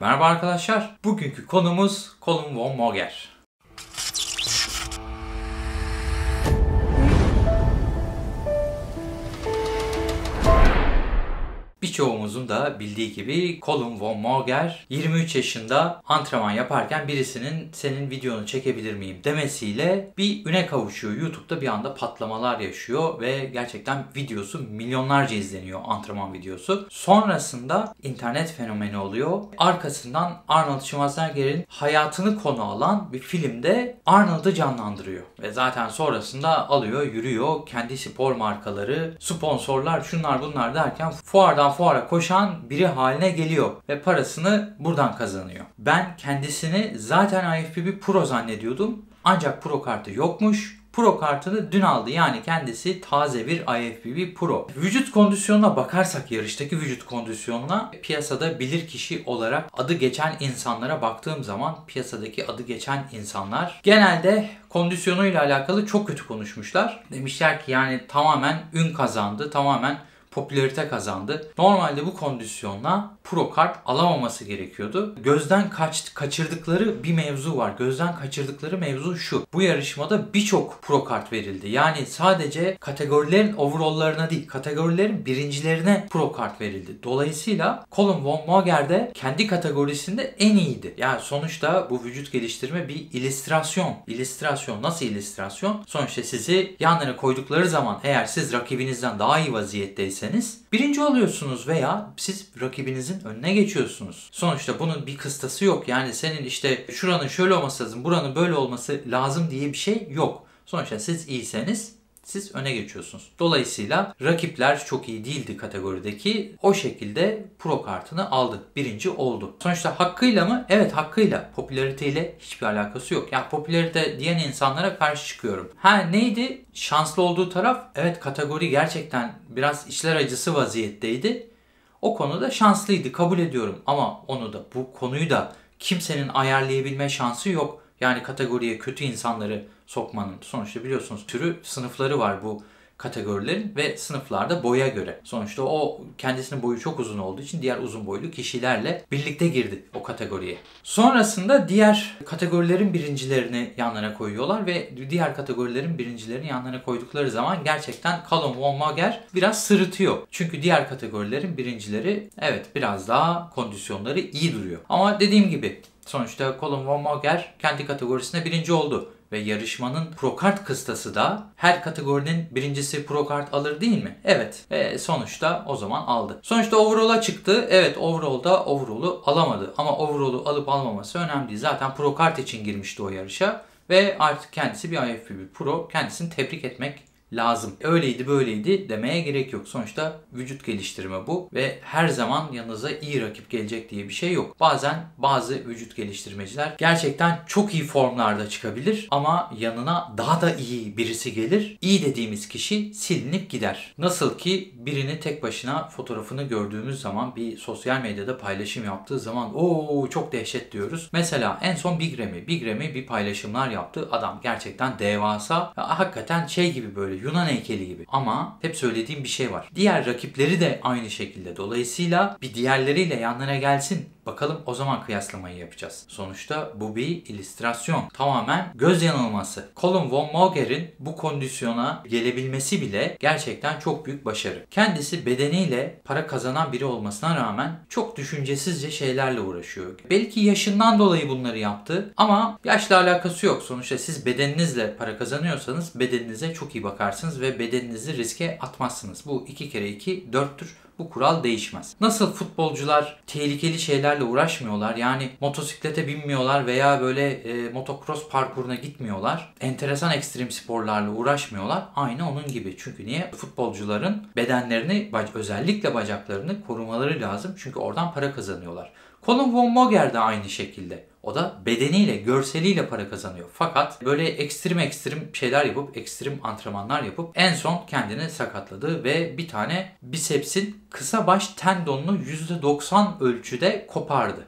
Merhaba arkadaşlar. Bugünkü konumuz Colin von Moger. Birçoğumuzun da bildiği gibi Colin von Moger 23 yaşında antrenman yaparken birisinin senin videonu çekebilir miyim demesiyle bir üne kavuşuyor. YouTube'da bir anda patlamalar yaşıyor ve gerçekten videosu milyonlarca izleniyor, antrenman videosu. Sonrasında internet fenomeni oluyor. Arkasından Arnold Schwarzenegger'in hayatını konu alan bir filmde Arnold'u canlandırıyor. Ve zaten sonrasında alıyor, yürüyor. Kendi spor markaları, sponsorlar, şunlar bunlar derken fuardan fuara koşan biri haline geliyor ve parasını buradan kazanıyor. Ben kendisini zaten IFBB Pro zannediyordum. Ancak Pro kartı yokmuş. Pro kartını dün aldı. Yani kendisi taze bir IFBB Pro. Vücut kondisyonuna bakarsak, yarıştaki vücut kondisyonuna, piyasada bilirkişi olarak adı geçen insanlara baktığım zaman piyasadaki adı geçen insanlar genelde kondisyonuyla alakalı çok kötü konuşmuşlar. Demişler ki yani tamamen ün kazandı, tamamen popülarite kazandı. Normalde bu kondisyonla pro kart alamaması gerekiyordu. Gözden kaçırdıkları bir mevzu var. Gözden kaçırdıkları mevzu şu. Bu yarışmada birçok pro kart verildi. Yani sadece kategorilerin overall'larına değil, kategorilerin birincilerine pro kart verildi. Dolayısıyla Colin von Moger de kendi kategorisinde en iyiydi. Yani sonuçta bu vücut geliştirme bir illüstrasyon. İllüstrasyon nasıl illüstrasyon? Sonuçta sizi yanlarına koydukları zaman eğer siz rakibinizden daha iyi vaziyetteyseniz birinci oluyorsunuz veya siz rakibinizin önüne geçiyorsunuz. Sonuçta bunun bir kıstası yok. Yani senin işte şuranın şöyle olması lazım, buranın böyle olması lazım diye bir şey yok. Sonuçta siz iyiyseniz siz öne geçiyorsunuz. Dolayısıyla rakipler çok iyi değildi kategorideki. O şekilde pro kartını aldı. Birinci oldu. Sonuçta hakkıyla mı? Evet, hakkıyla. Popülariteyle hiçbir alakası yok. Yani popülarite diyen insanlara karşı çıkıyorum. Neydi? Şanslı olduğu taraf, evet, kategori gerçekten biraz içler acısı vaziyetteydi. O konuda şanslıydı. Kabul ediyorum. Ama bu konuyu da kimsenin ayarlayabilme şansı yok. Yani kategoriye kötü insanları sokmanın. Sonuçta biliyorsunuz sınıfları var bu kategorilerin ve sınıflarda boya göre. Sonuçta o kendisinin boyu çok uzun olduğu için diğer uzun boylu kişilerle birlikte girdi o kategoriye. Sonrasında diğer kategorilerin birincilerini yanlarına koyuyorlar ve diğer kategorilerin birincilerini yanlarına koydukları zaman gerçekten Colin von Moger biraz sırıtıyor. Çünkü diğer kategorilerin birincileri evet biraz daha kondisyonları iyi duruyor. Ama dediğim gibi sonuçta Colin von Moger kendi kategorisinde birinci oldu. Ve yarışmanın pro kart kıstası da her kategorinin birincisi pro kart alır değil mi? Evet. Sonuçta o zaman aldı. Sonuçta overall'a çıktı. Evet, overall'u alamadı. Ama overall'u alıp almaması önemli değil. Zaten pro kart için girmişti o yarışa. Ve artık kendisi bir IFBB Pro. Kendisini tebrik etmek lazım. Öyleydi böyleydi demeye gerek yok. Sonuçta vücut geliştirme bu ve her zaman yanınıza iyi rakip gelecek diye bir şey yok. Bazen bazı vücut geliştirmeciler gerçekten çok iyi formlarda çıkabilir ama yanına daha da iyi birisi gelir. İyi dediğimiz kişi silinip gider. Nasıl ki birini tek başına fotoğrafını gördüğümüz zaman bir sosyal medyada paylaşım yaptığı zaman ooo çok dehşet diyoruz. Mesela en son Big Ramy bir paylaşımlar yaptı. Adam gerçekten devasa. Hakikaten şey gibi, böyle Yunan heykeli gibi. Ama hep söylediğim bir şey var. Diğer rakipleri de aynı şekilde. Dolayısıyla bir diğerleriyle yanlarına gelsin. Bakalım, o zaman kıyaslamayı yapacağız. Sonuçta bu bir illüstrasyon. Tamamen göz yanılması. Colin von Moger'in bu kondisyona gelebilmesi bile gerçekten çok büyük başarı. Kendisi bedeniyle para kazanan biri olmasına rağmen çok düşüncesizce şeylerle uğraşıyor. Belki yaşından dolayı bunları yaptı ama yaşla alakası yok. Sonuçta siz bedeninizle para kazanıyorsanız bedeninize çok iyi bakarsınız ve bedeninizi riske atmazsınız. Bu 2 kere 2 4'tür. Bu kural değişmez. Nasıl futbolcular tehlikeli şeylerle uğraşmıyorlar, yani motosiklete binmiyorlar veya böyle motocross parkuruna gitmiyorlar, enteresan ekstrem sporlarla uğraşmıyorlar. Aynı onun gibi. Çünkü niye? Futbolcuların bedenlerini, özellikle bacaklarını korumaları lazım. Çünkü oradan para kazanıyorlar. Colin von Moger de aynı şekilde. O da bedeniyle, görseliyle para kazanıyor. Fakat böyle ekstrem şeyler yapıp, ekstrem antrenmanlar yapıp en son kendini sakatladı ve bir tane bisepsin kısa baş tendonunu %90 ölçüde kopardı.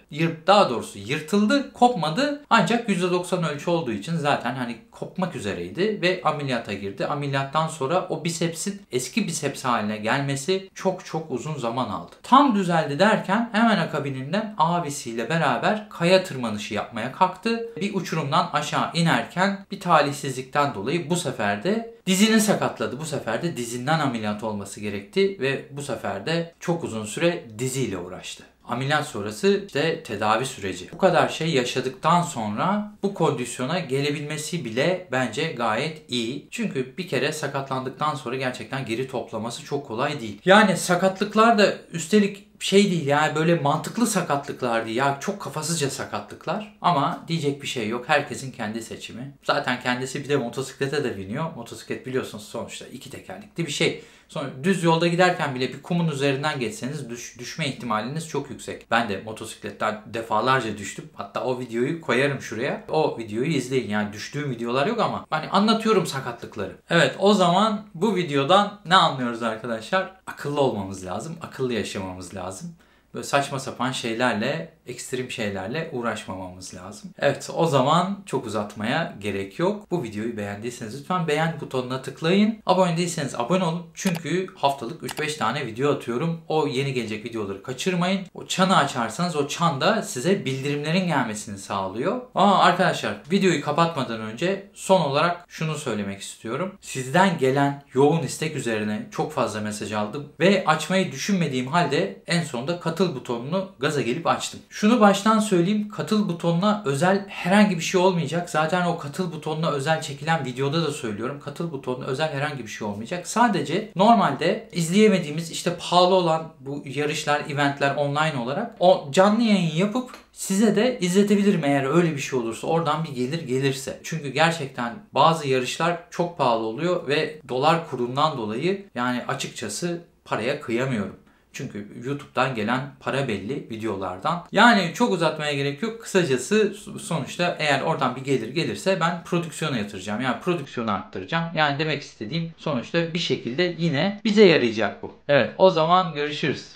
Daha doğrusu yırtıldı, kopmadı ancak %90 ölçü olduğu için zaten hani kopmak üzereydi ve ameliyata girdi. Ameliyattan sonra o bisepsin eski biceps haline gelmesi çok uzun zaman aldı. Tam düzeldi derken hemen akabininden abisiyle beraber kaya tırmanışı yapmaya kalktı. Bir uçurumdan aşağı inerken bir talihsizlikten dolayı bu sefer de dizini sakatladı. Bu sefer de dizinden ameliyat olması gerekti ve bu sefer de çok uzun süre diziyle uğraştı. Ameliyat sonrası işte tedavi süreci. Bu kadar şey yaşadıktan sonra bu kondisyona gelebilmesi bile bence gayet iyi. Çünkü bir kere sakatlandıktan sonra gerçekten geri toplaması çok kolay değil. Yani sakatlıklar da üstelik şey değil yani böyle mantıklı sakatlıklar değil ya, çok kafasızca sakatlıklar ama diyecek bir şey yok, herkesin kendi seçimi. Zaten kendisi bir de motosiklete de biniyor. Motosiklet biliyorsunuz sonuçta iki tekerlekli bir şey. Sonra düz yolda giderken bile bir kumun üzerinden geçseniz düşme ihtimaliniz çok yüksek. Ben de motosikletten defalarca düştüm. Hatta o videoyu koyarım şuraya. O videoyu izleyin. Yani düştüğüm videolar yok ama hani anlatıyorum sakatlıkları. Evet, o zaman bu videodan ne anlıyoruz arkadaşlar? Akıllı olmamız lazım. Akıllı yaşamamız lazım. Böyle saçma sapan şeylerle, ekstrem şeylerle uğraşmamamız lazım. Evet, o zaman çok uzatmaya gerek yok. Bu videoyu beğendiyseniz lütfen beğen butonuna tıklayın. Abone değilseniz abone olun. Çünkü haftalık 3-5 tane video atıyorum. O yeni gelecek videoları kaçırmayın. O çanı açarsanız o çan da size bildirimlerin gelmesini sağlıyor. Arkadaşlar, videoyu kapatmadan önce son olarak şunu söylemek istiyorum. Sizden gelen yoğun istek üzerine çok fazla mesaj aldım ve açmayı düşünmediğim halde en sonunda katıl butonunu gaza gelip açtım. Şunu baştan söyleyeyim, katıl butonuna özel herhangi bir şey olmayacak. Zaten o katıl butonuna özel çekilen videoda da söylüyorum. Katıl butonuna özel herhangi bir şey olmayacak. Sadece normalde izleyemediğimiz işte pahalı olan bu yarışlar, eventler online olarak o canlı yayın yapıp size de izletebilirim eğer öyle bir şey olursa. Oradan bir gelir gelirse. Çünkü gerçekten bazı yarışlar çok pahalı oluyor ve dolar kurundan dolayı yani açıkçası paraya kıyamıyorum. Çünkü YouTube'dan gelen para belli videolardan. Yani çok uzatmaya gerek yok. Kısacası sonuçta eğer oradan bir gelir gelirse ben prodüksiyona yatıracağım. Yani prodüksiyonu arttıracağım. Yani demek istediğim sonuçta bir şekilde yine bize yarayacak bu. Evet, o zaman görüşürüz.